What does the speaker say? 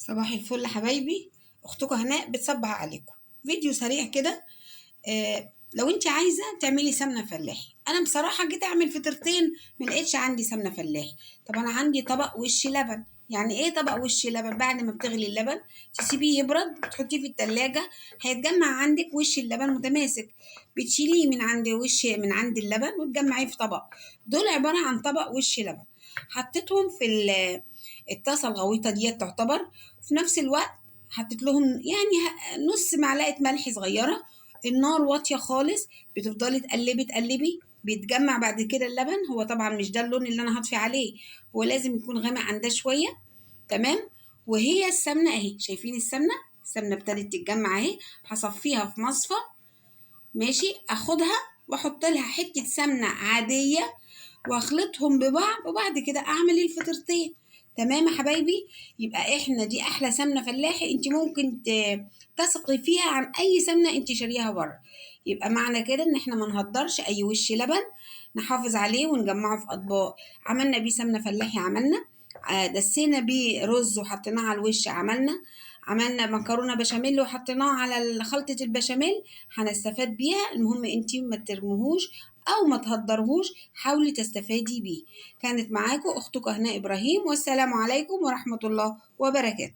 صباح الفل حبايبي، اختكم هناء بتصبح عليكم. فيديو سريع كده. لو انت عايزه تعملي سمنه فلاحي، انا بصراحه جيت اعمل فطيرتين ما لقيتش عندي سمنه فلاحي. طب انا عندي طبق وش لبن. يعني ايه طبق وش لبن؟ بعد ما بتغلي اللبن تسيبيه يبرد، تحطيه في التلاجة، هيتجمع عندك وش اللبن متماسك. بتشيليه من عند اللبن وتجمعيه في طبق. دول عباره عن طبق وش لبن. حطيتهم في الطاسه الغويطه ديت تعتبر. في نفس الوقت حطيت لهم يعني نص معلقه ملح صغيره. النار واطيه خالص، بتفضلي تقلبي بيتجمع بعد كده اللبن. هو طبعا مش ده اللون اللي انا هطفي عليه، هو لازم يكون غامق عن ده شويه. تمام. وهي السمنه اهي، شايفين السمنه ابتدت تتجمع اهي. هصفيها في مصفى. ماشي، اخدها واحط لها حته سمنه عاديه واخلطهم ببعض، وبعد كده اعمل الفطيرتين. تمام يا حبايبي. يبقى احنا دي احلى سمنه فلاحي انت ممكن تثقي فيها عن اي سمنه انت شاريها بره. يبقى معنى كده ان احنا ما نهدرش اي وش لبن، نحافظ عليه ونجمعه في اطباق. عملنا بيه سمنه فلاحي، عملنا دسينا بيه رز وحطيناه على الوش، عملنا مكرونه بشاميل وحطيناه على خلطه البشاميل. هنستفاد بيها. المهم انتي ما ترموهوش او ما تهدرهوش، حاولي تستفادي بيه. كانت معاكم اختكم هناء ابراهيم، والسلام عليكم ورحمه الله وبركاته.